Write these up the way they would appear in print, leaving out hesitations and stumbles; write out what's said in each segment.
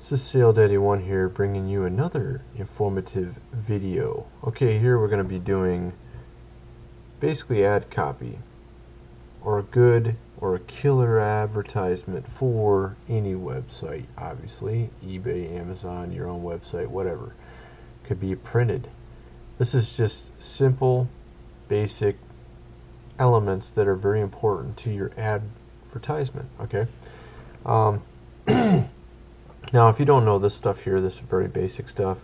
This is Sale Daddy 1 here, bringing you another informative video. Okay, here we're going to be doing basically ad copy, or a good or a killer advertisement for any website, obviously. eBay, Amazon, your own website, whatever. Could be printed. This is just simple, basic elements that are very important to your advertisement, okay? Now, if you don't know this stuff here, this is very basic stuff.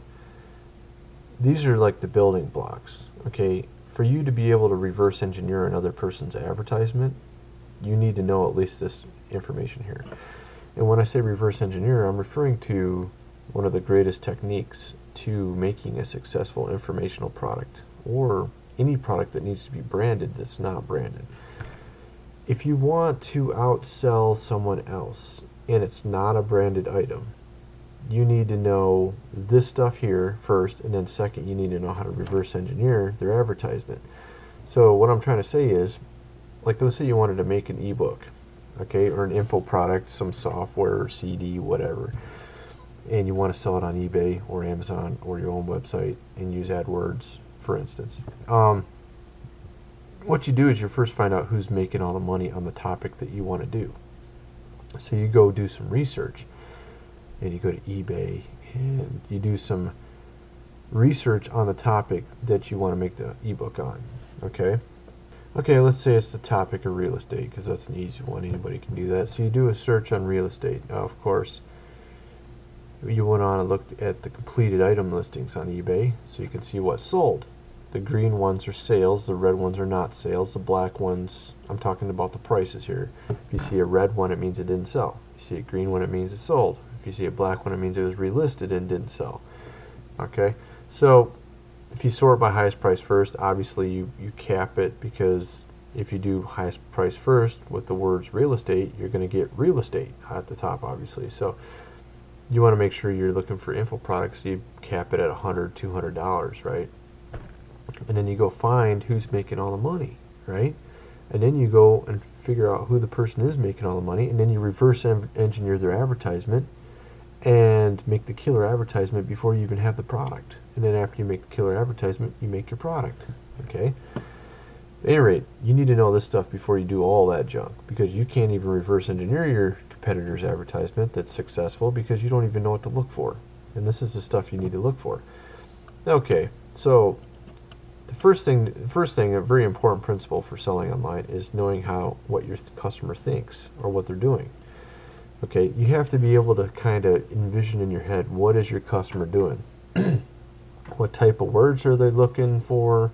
These are like the building blocks, okay? For you to be able to reverse engineer another person's advertisement, you need to know at least this information here. And when I say reverse engineer, I'm referring to one of the greatest techniques to making a successful informational product, or any product that needs to be branded that's not branded. If you want to outsell someone else, and it's not a branded item, you need to know this stuff here first, and then second, you need to know how to reverse engineer their advertisement. So what I'm trying to say is, like, let's say you wanted to make an ebook, okay, or an info product, some software, CD, whatever, and you want to sell it on eBay or Amazon or your own website and use AdWords, for instance. What you do is you first find out who's making all the money on the topic that you want to do. So you go do some research, and you go to eBay and you do some research on the topic that you want to make the ebook on, okay? Okay, let's say it's the topic of real estate, because that's an easy one. Anybody can do that. So you do a search on real estate. Now, of course, you went on and looked at the completed item listings on eBay, so you can see what's sold. The green ones are sales, the red ones are not sales, the black ones, I'm talking about the prices here. If you see a red one, it means it didn't sell. If you see a green one, it means it sold. If you see a black one, it means it was relisted and didn't sell. Okay, so if you sort by highest price first, obviously you cap it, because if you do highest price first with the words real estate, you're going to get real estate at the top, obviously. So you want to make sure you're looking for info products, so you cap it at $100, $200, right? And then you go find who's making all the money, right? And then you go and figure out who the person is making all the money, and then you reverse engineer their advertisement and make the killer advertisement before you even have the product. And then after you make the killer advertisement, you make your product, okay? At any rate, you need to know this stuff before you do all that junk, because you can't even reverse engineer your competitor's advertisement that's successful, because you don't even know what to look for. And this is the stuff you need to look for. Okay, so the first thing, a very important principle for selling online, is knowing what your customer thinks or what they're doing. Okay, you have to be able to kind of envision in your head, what is your customer doing? What type of words are they looking for,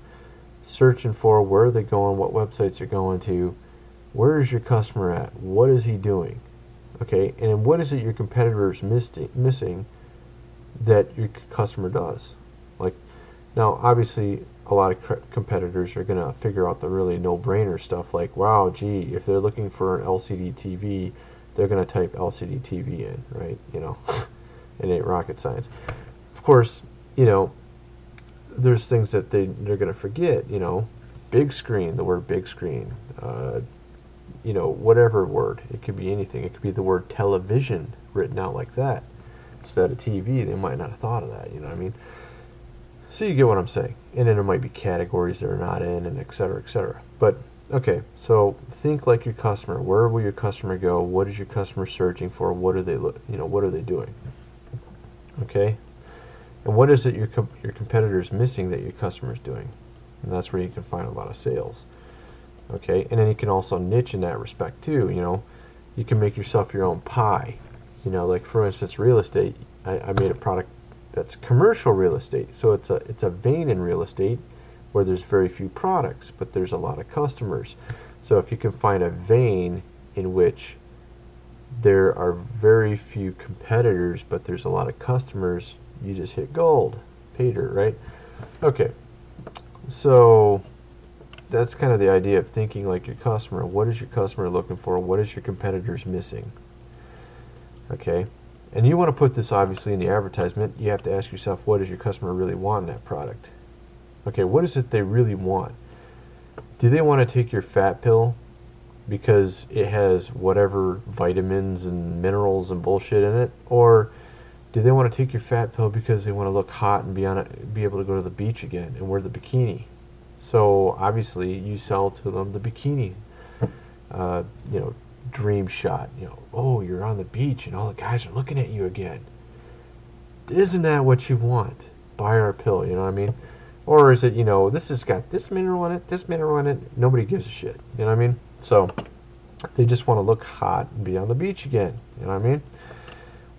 searching for, where are they going, what websites they're going to, where is your customer at, what is he doing? Okay, and what is it your competitor is missing that your customer does? Like, now obviously a lot of competitors are going to figure out the really no-brainer stuff, like, wow, gee, if they're looking for an LCD TV, they're going to type LCD TV in, right? You know, it ain't rocket science. Of course, you know, there's things that they're going to forget, you know, big screen, the word big screen, you know, whatever word. It could be anything. It could be the word television written out like that instead of TV. They might not have thought of that, you know what I mean? So you get what I'm saying. And then there might be categories they're not in, and et cetera, et cetera. But okay, so think like your customer. Where will your customer go? What is your customer searching for? What are they, what are they doing? Okay, and what is it your competitor is missing that your customer is doing? And that's where you can find a lot of sales. Okay, and then you can also niche in that respect too. You know, you can make yourself your own pie. You know, like for instance, real estate. I made a product that's commercial real estate. So it's a vein in real estate where there's very few products, but there's a lot of customers. So if you can find a vein in which there are very few competitors, but there's a lot of customers, you just hit gold. Pay dirt, right? Okay, so that's kind of the idea of thinking like your customer. What is your customer looking for? What is your competitors missing? Okay, and you want to put this obviously in the advertisement. You have to ask yourself, what does your customer really want in that product? Okay, what is it they really want? Do they want to take your fat pill because it has whatever vitamins and minerals and bullshit in it? Or Do they want to take your fat pill because they want to look hot and be able to go to the beach again and wear the bikini? So obviously you sell to them the bikini, dream shot. Oh, you're on the beach and all the guys are looking at you again. Isn't that what you want? Buy our pill, you know what I mean? Or is it, this has got this mineral in it, this mineral in it. Nobody gives a shit, you know what I mean? So they just want to look hot and be on the beach again, you know what I mean?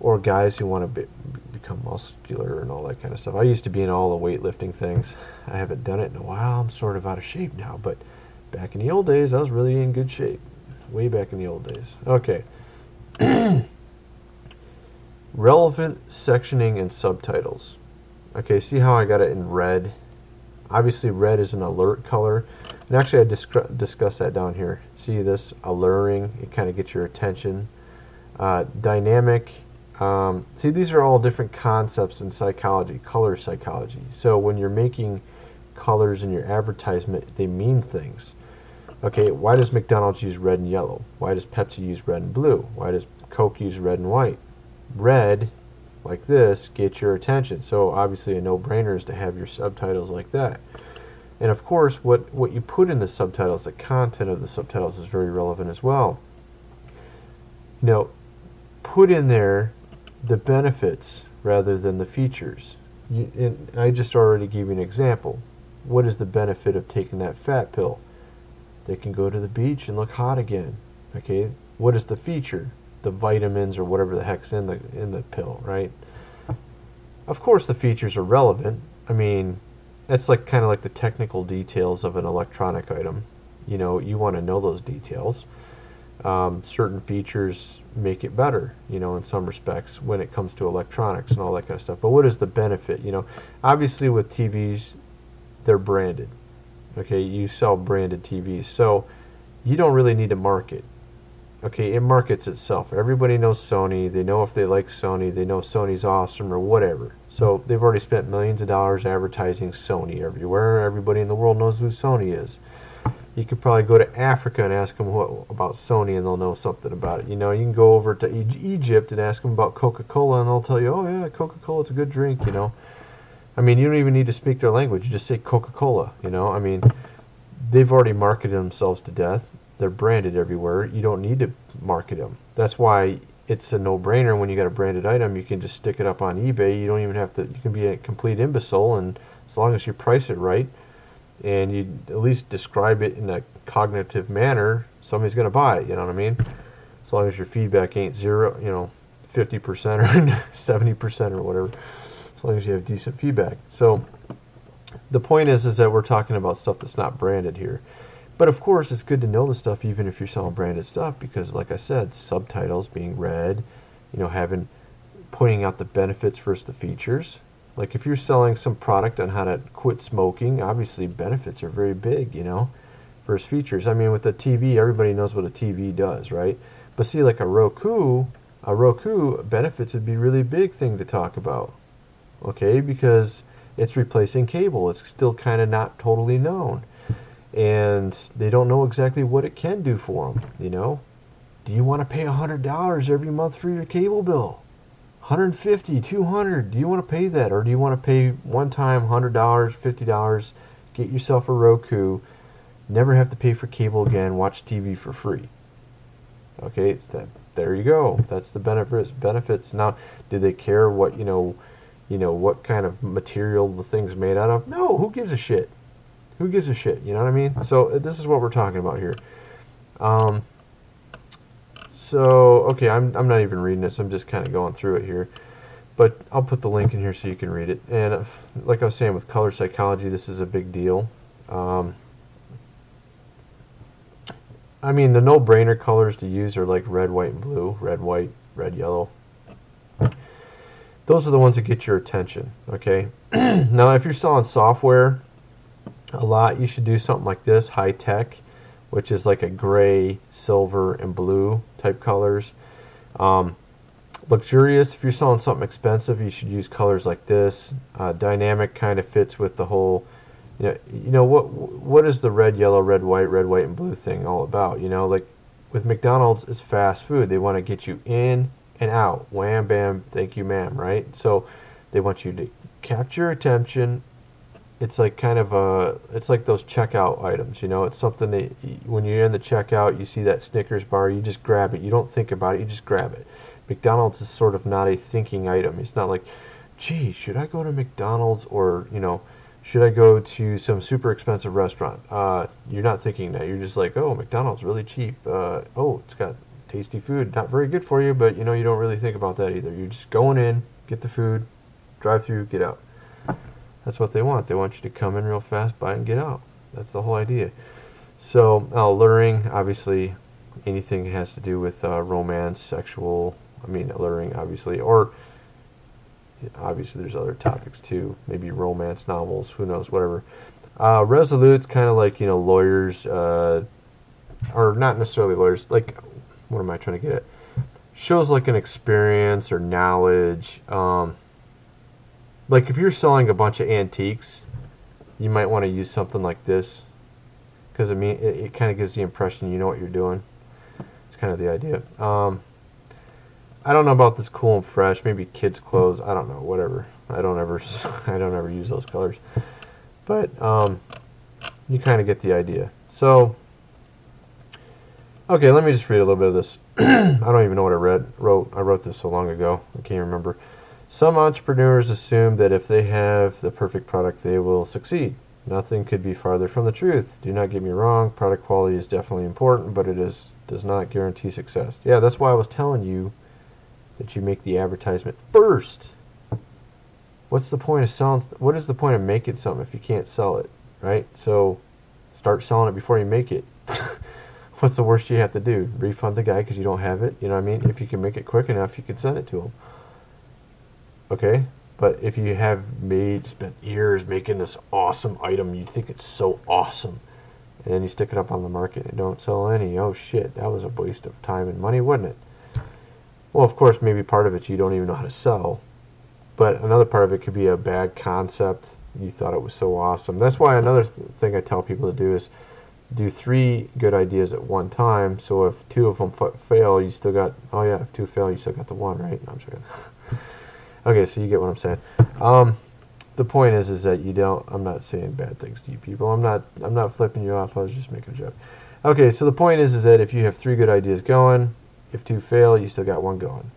Or guys who want to become muscular and all that kind of stuff. I used to be in all the weightlifting things. I haven't done it in a while. I'm sort of out of shape now, but back in the old days, I was really in good shape. Way back in the old days. Okay. Relevant sectioning and subtitles. Okay, see how I got it in red? Obviously, red is an alert color. And actually, I discussed that down here. See this? Alluring. It kind of gets your attention. Dynamic. See, these are all different concepts in psychology, color psychology. So when you're making colors in your advertisement, they mean things. Okay, why does McDonald's use red and yellow? Why does Pepsi use red and blue? Why does Coke use red and white? Red, like this, gets your attention. So obviously a no-brainer is to have your subtitles like that. And of course, what you put in the subtitles, the content of the subtitles is very relevant as well. Put in there the benefits rather than the features. And I just already gave you an example. What is the benefit of taking that fat pill? They can go to the beach and look hot again. Okay, what is the feature? The vitamins or whatever the heck's in the pill, right? Of course, the features are relevant. I mean, that's kind of like the technical details of an electronic item. You want to know those details. Certain features make it better, in some respects when it comes to electronics and all that kind of stuff. But what is the benefit? Obviously with TVs, they're branded. Okay, you sell branded TVs, so you don't really need to market. Okay, it markets itself. Everybody knows Sony. They know if they like Sony. They know Sony's awesome or whatever. So they've already spent millions of dollars advertising Sony everywhere. Everybody in the world knows who Sony is. You could probably go to Africa and ask them about Sony, and they'll know something about it. You can go over to Egypt and ask them about Coca-Cola, and they'll tell you, oh yeah, Coca-Cola, it's a good drink, I mean, you don't even need to speak their language. You just say Coca-Cola, I mean, they've already marketed themselves to death. They're branded everywhere. You don't need to market them. That's why it's a no-brainer when you got a branded item. You can just stick it up on eBay. You don't even have to, you can be a complete imbecile, and as long as you price it right, and you at least describe it in a cognitive manner, somebody's going to buy it, you know what I mean? As long as your feedback ain't 0, 50% or 70% or whatever, as long as you have decent feedback. So the point is that we're talking about stuff that's not branded here. But of course, it's good to know the stuff even if you're selling branded stuff, because like I said, subtitles being read, pointing out the benefits versus the features. Like if you're selling some product on how to quit smoking, obviously benefits are very big, versus features. I mean, with the TV, everybody knows what a TV does, right? But see, like a Roku benefits would be a really big thing to talk about, okay? Because it's replacing cable. It's still kind of not totally known. And they don't know exactly what it can do for them, Do you want to pay $100 every month for your cable bill? $150, $200. Do you want to pay that, or do you want to pay one time $100, $50, get yourself a Roku, never have to pay for cable again, watch TV for free? Okay, it's that. There you go. That's the benefits. Now, do they care what what kind of material the thing's made out of? No. Who gives a shit? Who gives a shit? You know what I mean? So this is what we're talking about here. So, okay, I'm not even reading this. I'm just kind of going through it here. But I'll put the link in here so you can read it. And like I was saying with color psychology, this is a big deal. I mean, the no-brainer colors to use are like red, white, and blue. Red, white, red, yellow. Those are the ones that get your attention, okay? Now, if you're selling software a lot, you should do something like this, high tech, which is like a gray, silver, and blue type colors. Luxurious, if you're selling something expensive, you should use colors like this. Dynamic kind of fits with the whole, what is the red, white, and blue thing all about? Like with McDonald's, it's fast food. They want to get you in and out. Wham, bam, thank you, ma'am, right? So they want you to capture attention. It's like kind of it's like those checkout items, you know. It's something that when you're in the checkout, you see that Snickers bar, you just grab it. You don't think about it, you just grab it. McDonald's is sort of not a thinking item. It's not like, gee, should I go to McDonald's, or, you know, should I go to some super expensive restaurant? You're not thinking that. You're just like, oh, McDonald's really cheap. Oh, it's got tasty food. Not very good for you, but, you know, you don't really think about that either. You're just going in, get the food, drive through, get out. That's what they want. They want you to come in real fast, buy it, and get out. That's the whole idea. So, alluring, obviously, anything that has to do with romance, sexual, alluring, obviously, or obviously there's other topics too, maybe romance novels, who knows, whatever. Resolute's kind of like, you know, lawyers, or not necessarily lawyers, like, what am I trying to get at? Shows like an experience or knowledge. Like if you're selling a bunch of antiques, you might want to use something like this, because it kind of gives the impression you know what you're doing. It's kind of the idea. I don't know about this cool and fresh. Maybe kids' clothes. I don't know. Whatever. I don't ever use those colors. But you kind of get the idea. So, okay, let me just read a little bit of this. I don't even know what I wrote this so long ago. I can't remember. Some entrepreneurs assume that if they have the perfect product, they will succeed. Nothing could be farther from the truth. Do not get me wrong. Product quality is definitely important, but does not guarantee success. Yeah, that's why I was telling you that you make the advertisement first. What's the point of selling? What is the point of making something if you can't sell it, right? So start selling it before you make it. What's the worst you have to do? Refund the guy because you don't have it? You know what I mean? If you can make it quick enough, you can send it to him. Okay? But if you have spent years making this awesome item, you think it's so awesome, and then you stick it up on the market and don't sell any, oh shit, that was a waste of time and money, wasn't it? Well, of course, maybe part of it you don't even know how to sell, but another part of it could be a bad concept. You thought it was so awesome. That's why another thing I tell people to do is do 3 good ideas at one time. So if 2 of them fail, you still got, oh yeah, if 2 fail, you still got the 1, right? No, I'm joking. Okay, so you get what I'm saying. The point is that you don't. I'm not saying bad things to you people. I'm not flipping you off. I was just making a joke. Okay, so the point is that if you have 3 good ideas going, if 2 fail, you still got 1 going.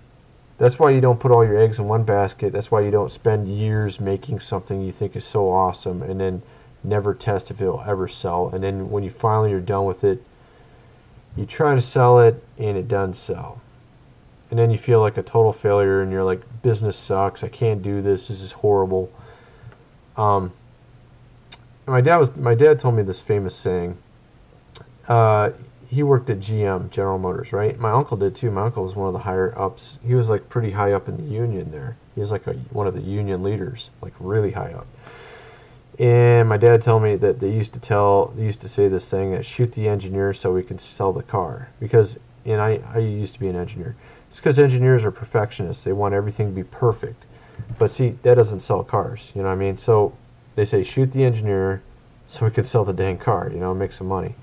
That's why you don't put all your eggs in one basket. That's why you don't spend years making something you think is so awesome and then never test if it'll ever sell. And then when you finally are done with it, you try to sell it and it doesn't sell. And then you feel like a total failure and you're like, business sucks. I can't do this. This is horrible. My dad told me this famous saying. He worked at GM, General Motors, right? My uncle did too. My uncle was one of the higher ups. He was like pretty high up in the union there. He was like one of the union leaders, like really high up. And my dad told me that they used to say this thing, that shoot the engineer so we can sell the car. Because, and I used to be an engineer. It's because engineers are perfectionists. They want everything to be perfect. But see, that doesn't sell cars. You know what I mean? So they say shoot the engineer so we can sell the dang car. You know, make some money.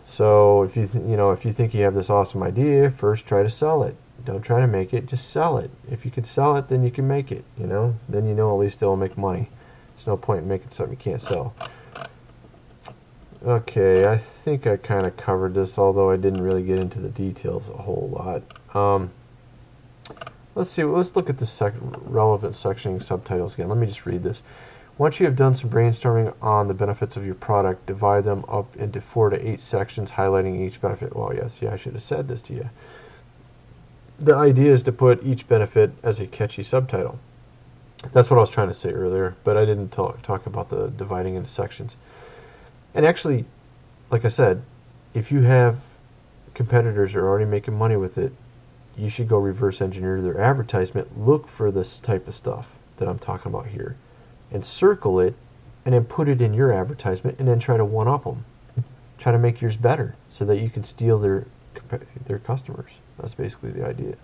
So if you think you have this awesome idea, first try to sell it. Don't try to make it, just sell it. If you can sell it, then you can make it, you know? Then you know at least it'll make money. There's no point in making something you can't sell. Okay, I think I kind of covered this, although I didn't really get into the details a whole lot. Let's look at the relevant sectioning subtitles again. Let me just read this. Once you have done some brainstorming on the benefits of your product, divide them up into 4 to 8 sections highlighting each benefit. Well, yes, yeah, I should have said this to you. The idea is to put each benefit as a catchy subtitle. That's what I was trying to say earlier, but I didn't talk about the dividing into sections. And actually, like I said, if you have competitors who are already making money with it, you should go reverse engineer their advertisement. Look for this type of stuff that I'm talking about here, and circle it, and then put it in your advertisement, and then try to one-up them. Try to make yours better so that you can steal their customers. That's basically the idea.